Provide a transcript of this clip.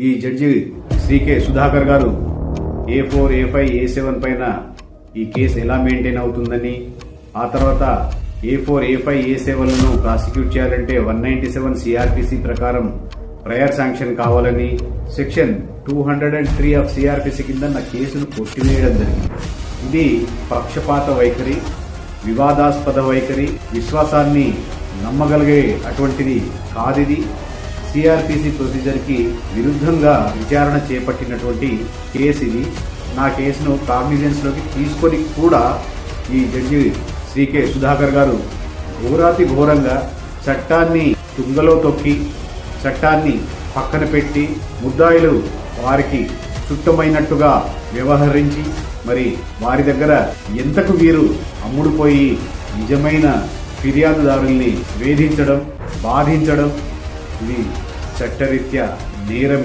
ఈ జడ్జి శ్రీకే సుధాకర్ గారు A4, A5, A7 పైన ఈ కేసు ఎలా మెయింటైన్ అవుతుందని, ఆ తర్వాత A4, A5, A7లను ప్రాసిక్యూట్ చేయాలంటే 197 CRPC ప్రకారం ప్రయర్ శాంక్షన్ కావాలని, సెక్షన్ 203 ఆఫ్ CRPC కింద నా కేసును కొట్టివేయడం జరిగింది. ఇది పక్షపాత వైఖరి, వివాదాస్పద వైఖరి, విశ్వాసాన్ని నమ్మగలిగే అటువంటిది కాదిది. CRPC ప్రొసీజర్ కి విరుద్ధంగా విచారణ చేపట్టినటువంటి కేసు ఇది. నా కేసును కాగ్నిజెన్స్ లోకి తీసుకొని కూడా ఈ జడ్జి శ్రీకే సుధాకర్ గారు ఘోరాతి ఘోరంగా చట్టాన్ని తుంగలో తొక్కి, చట్టాన్ని పక్కన పెట్టి, ముద్దాయిలు వారికి చుట్టమైనట్టుగా వ్యవహరించి, మరి వారి దగ్గర ఎంతకు వీరు అమ్ముడుపోయి నిజమైన ఫిర్యాదుదారుల్ని వేధించడం, బాధించడం ఇది చట్టరీత్యా నేరం.